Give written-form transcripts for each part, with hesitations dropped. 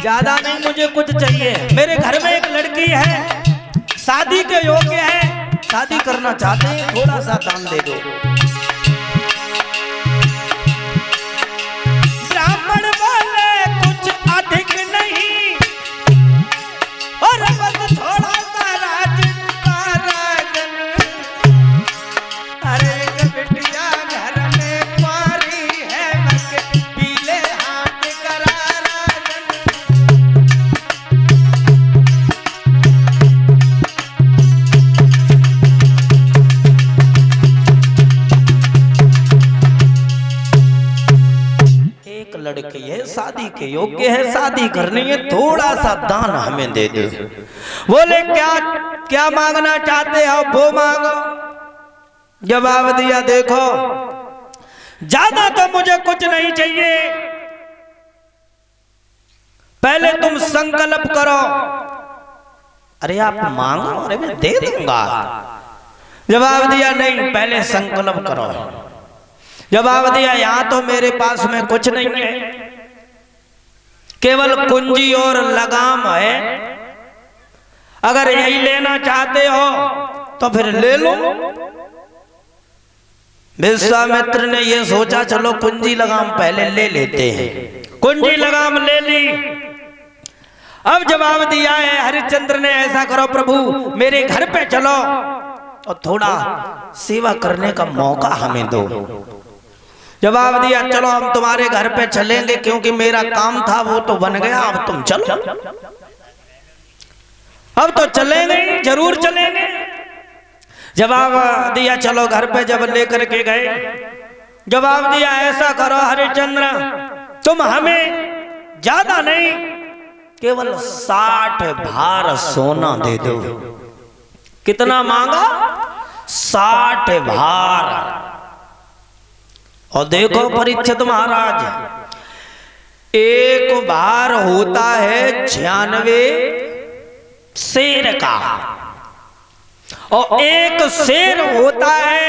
ज्यादा नहीं, मुझे कुछ चाहिए। मेरे घर में एक लड़की है, शादी के योग्य है, शादी करना चाहते हैं, थोड़ा सा दान दे दो। ब्राह्मण बोले कुछ अधिक नहीं, और बस थोड़ा सा राजन। अरे एक बिटिया घर में कुंवारी है, मत पीले हाथ करा राजन। एक लड़की है, शादी के योग्य है, शादी करनी है, थोड़ा सा दान हमें दे दो। बोले क्या क्या मांगना चाहते हो, वो मांगो। जवाब दिया, देखो ज्यादा तो मुझे कुछ नहीं चाहिए, पहले तुम संकल्प करो। अरे आप मांगो, अरे मैं दे दूंगा। जवाब दिया, नहीं पहले संकल्प करो। जवाब दिया, यहां तो मेरे पास में कुछ नहीं है, केवल कुंजी और लगाम है। अगर यही लेना चाहते हो तो फिर ले लो। विश्वामित्र ने ये सोचा, चलो कुंजी लगाम पहले ले लेते हैं। कुंजी लगाम ले ली। अब जवाब दिया है हरिश्चंद्र ने, ऐसा करो प्रभु, मेरे घर पे चलो और थोड़ा सेवा करने का मौका हमें दो। जवाब दिया, चलो हम तुम्हारे घर पे चलेंगे, क्योंकि मेरा काम था वो तो बन गया, अब तुम चलो। अब तो चलेंगे, जरूर चलेंगे। जवाब दिया, चलो घर पे। जब लेकर के गए, जवाब दिया, ऐसा करो हरिश्चंद्र, तुम हमें ज्यादा नहीं, केवल 60 भार सोना दे दो। कितना मांगा? 60 भार। और देखो परीक्षित महाराज, एक भार होता है 96 शेर का, और एक शेर होता है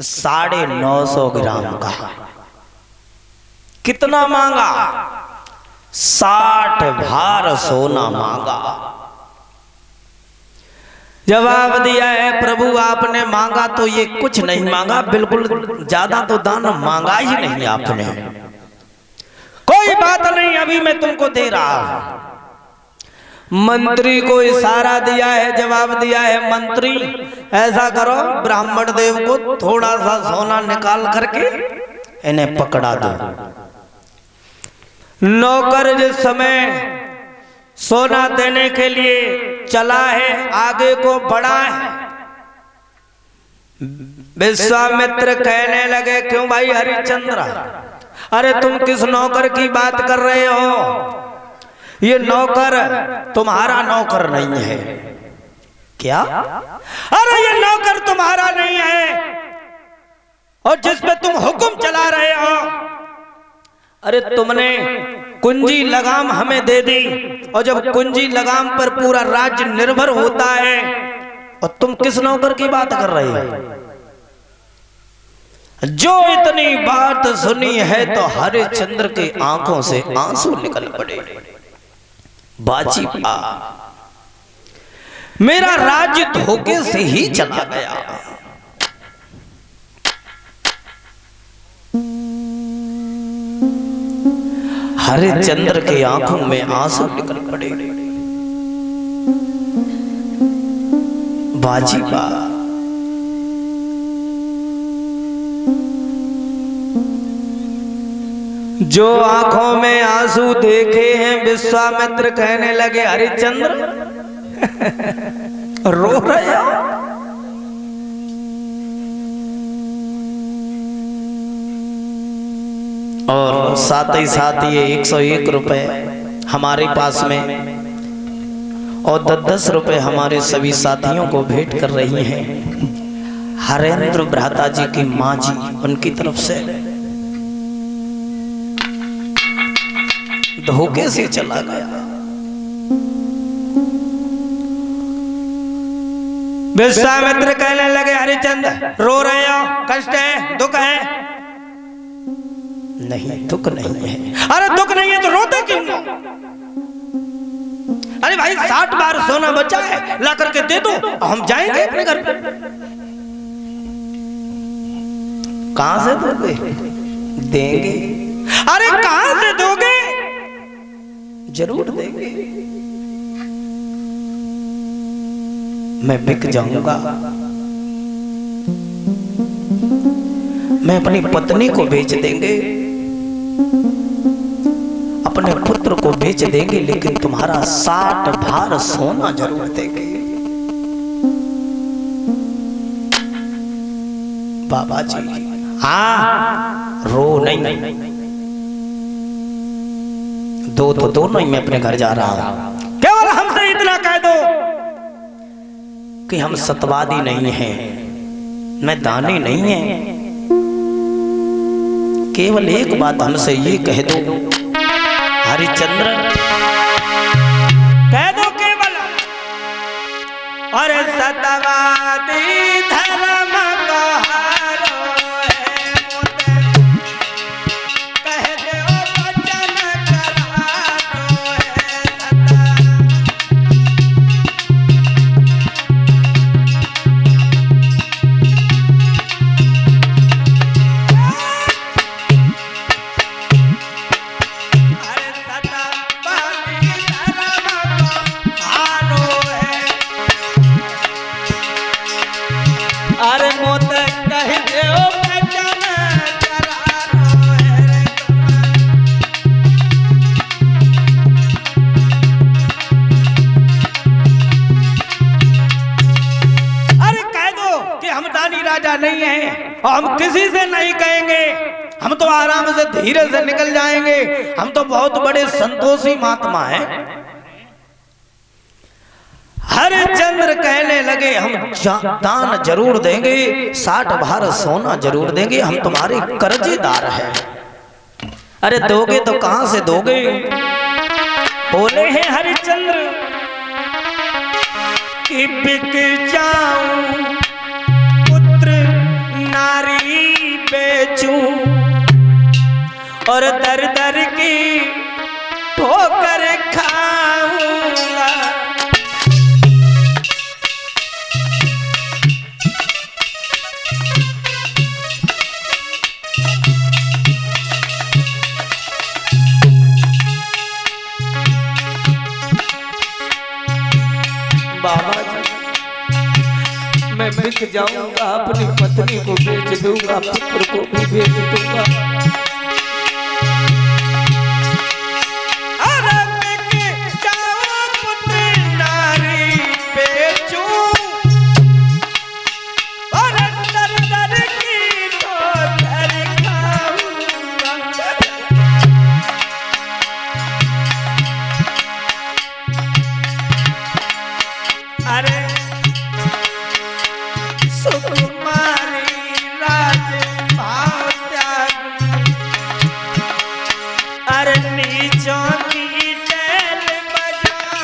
950 ग्राम का। कितना मांगा? 60 भार सोना मांगा। जवाब दिया है, प्रभु आपने मांगा तो ये कुछ नहीं मांगा, बिल्कुल ज्यादा तो दान मांगा ही नहीं आपने। कोई बात नहीं, अभी मैं तुमको दे रहा हूं। मंत्री को इशारा दिया है, जवाब दिया है, मंत्री ऐसा करो, ब्राह्मण देव को थोड़ा सा सोना निकाल करके इन्हें पकड़ा दो। नौकर जिस समय सोना देने के लिए चला है, आगे को बढ़ा है, विश्वामित्र कहने लगे, क्यों भाई हरिश्चंद्र, अरे तुम किस नौकर की बात कर रहे हो? ये नौकर तुम्हारा नौकर नहीं है। क्या? अरे ये नौकर तुम्हारा नहीं है, और जिस पे तुम हुक्म चला रहे हो, अरे तुमने कुंजी लगाम हमें दे दी, और जब कुंजी लगाम पर पूरा राज्य निर्भर होता है, और तुम किस नौकर की बात कर रहे हो? जो इतनी बात सुनी है तो हरिश्चंद्र की आंखों से आंसू निकल पड़े। बाजी मेरा राज्य धोखे से ही चला गया। हरिश्चंद्र के आंखों में आंसू निकल पड़े। बाजी जो आंखों में आंसू देखे हैं, विश्वामित्र कहने लगे, हरिश्चंद्र रो रहे हो? और साथ ही साथ ये 101 रुपए हमारे पास में और 10-10 रुपए हमारे सभी साथियों को भेंट कर रही हैं हरेंद्र भ्राता जी की माँ जी, उनकी तरफ से। धोखे से चला गया। विश्वामित्र कहने लगे, हरिश्चंद्र रो रहे हो, कष्ट है, दुख है? नहीं, दुख नहीं है। अरे दुख नहीं है तो रोते अरे भाई 60 बार सोना बचा है, ला करके दे दो, हम जाएंगे अपने घर पे। कहां से दोगे? देंगे। अरे कहां से दोगे? जरूर देंगे। मैं बिक जाऊंगा, मैं अपनी पत्नी को बेच देंगे, अपने पुत्र को बेच देंगे, लेकिन तुम्हारा 60 भार सोना जरूर देंगे। बाबा जी हाँ, रो नहीं, दो तो दोनों ही मैं अपने घर जा रहा हूं। केवल हमसे इतना कह दो कि हम सतवादी नहीं हैं, मैं दानी नहीं है। केवल एक बात हमसे ये कह दो हरिश्चंद्र, कह दो केवल, अरे सतवादी धर्म को हारो है मुझे, कह दो वचन करा दो नहीं है, और हम किसी से नहीं कहेंगे, हम तो आराम से धीरे से निकल जाएंगे, हम तो बहुत बड़े संतोषी महात्मा हैं। हरिश्चंद्र कहने लगे हम दान जरूर देंगे, 60 भार सोना जरूर देंगे, हम तुम्हारे कर्जेदार हैं। अरे दोगे तो कहां से दोगे? बोले हैं हरिश्चंद्र कि बिक जाऊं, नारी बेचूं, और दर दर की ठोकर खाऊंगा। बाबा जी मैं बिक जाऊंगा, अपनी पत्नी को बेच दूंगा, पुत्र को भी बेच दूंगा। अरे बिक जाऊं, पुत्र नारी बेचूं, और दर दर की ठोकर खाऊंगा। अरे सुकुमारी राज भाव त्याग, अरे नीचों की डैल बजाऊंगा।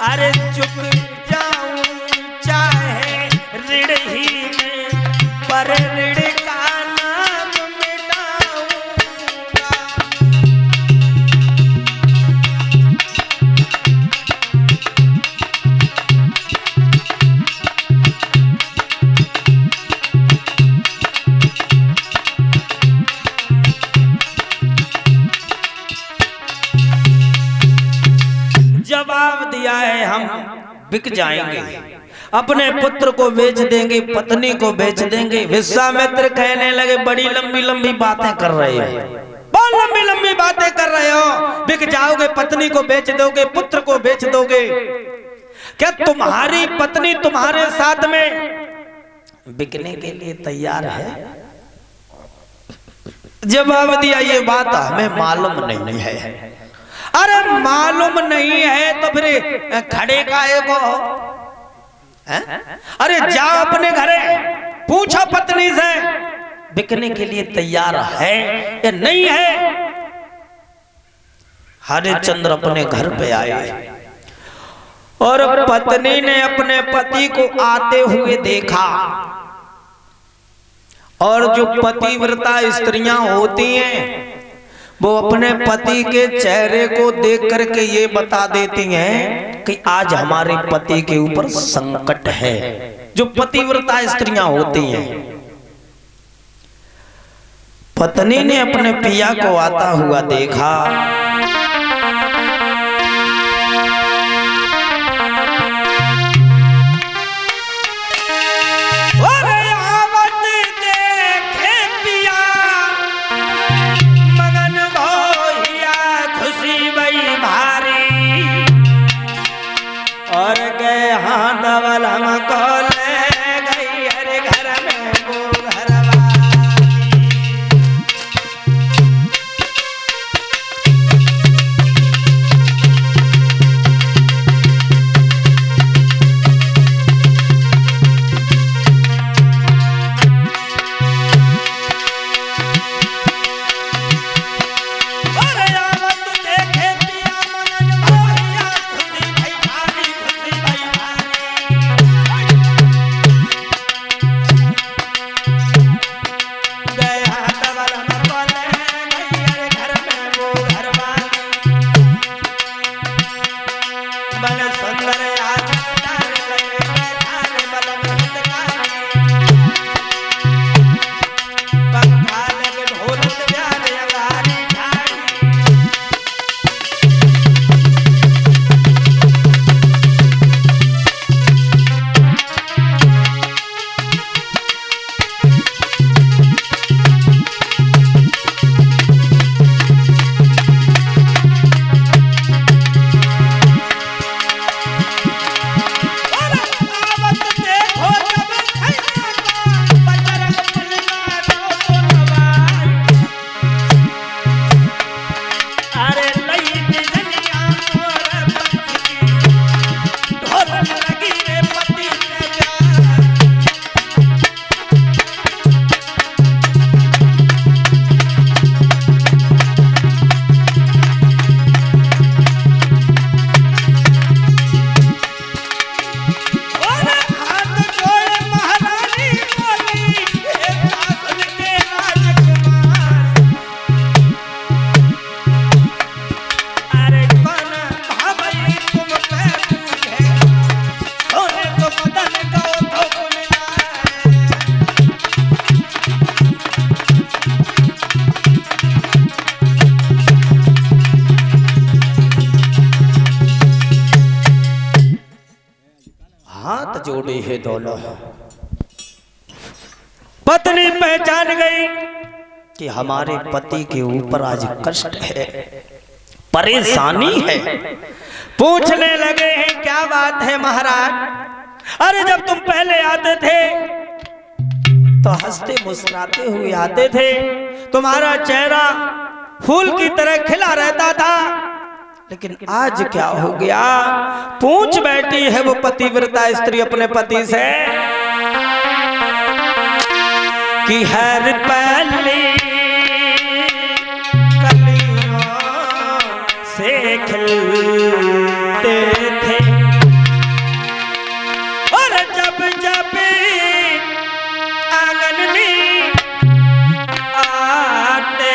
अरे चुप जाऊं चाहे ऋण ही में, पर ऋण का नाम मिटाऊंगा। जवाब दिया है हम बिक जाएंगे, अपने पुत्र को बेच देंगे, पत्नी को बेच देंगे। विश्वामित्र कहने लगे बड़ी लंबी लंबी बातें कर रहे हो, बहुत लंबी लंबी बातें कर रहे हो। बिक जाओगे, पत्नी को बेच दोगे, पुत्र को बेच दोगे, क्या तुम्हारी पत्नी तुम्हारे साथ में बिकने के लिए तैयार है? जवाब दिया ये बात हमें मालूम नहीं है। अरे मालूम नहीं है तो फिर खड़े काहे को? अरे जाओ अपने घरे पूछो पत्नी से बिकने के लिए तैयार है या नहीं है। हरिश्चंद्र अपने घर पे आए और पत्नी ने अपने पति को आते हुए देखा। और जो पतिव्रता स्त्रियां होती हैं वो अपने पति के चेहरे को देख करके ये बता देती हैं कि आज हमारे पति के ऊपर संकट है। जो पतिव्रता स्त्रियां होती हैं, पत्नी ने अपने पिया को आता हुआ देखा। और गए हाँ दवल हमको ले गई अरे घर में वो हाथ जोड़े है दोनों। पत्नी पहचान गई कि हमारे पति के ऊपर आज कष्ट है, परेशानी है। पूछने लगे हैं क्या बात है महाराज? अरे जब तुम पहले आते थे तो हंसते मुस्कुराते हुए आते थे, तुम्हारा चेहरा फूल की तरह खिला रहता था, लेकिन आज क्या हो गया? पूछ बैठी है वो पतिव्रता स्त्री अपने पति से कि हर पहली कलियों से खिलते थे और जब जब आंगन में आते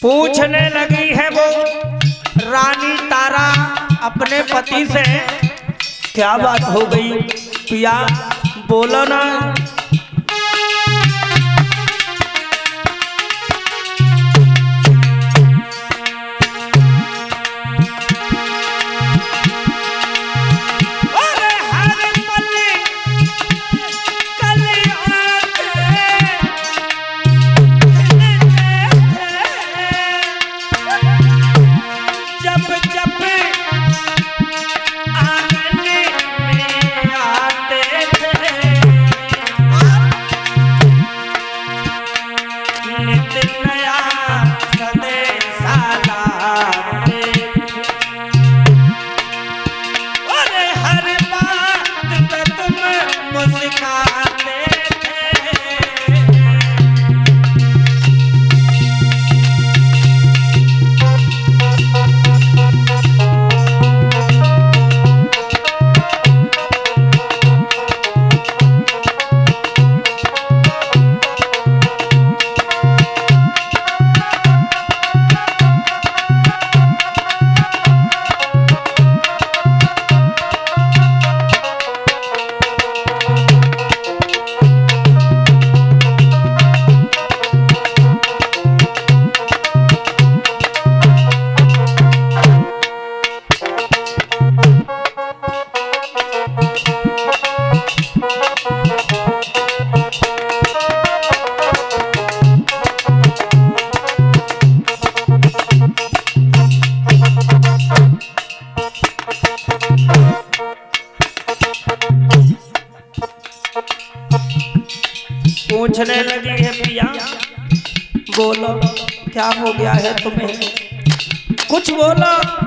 पूछने लगी है वो रानी तारा अपने पति से, क्या बात हो गई पिया, बोलो ना। पूछने लगी है पिया, बोलो क्या हो गया है तुम्हें, कुछ बोलो।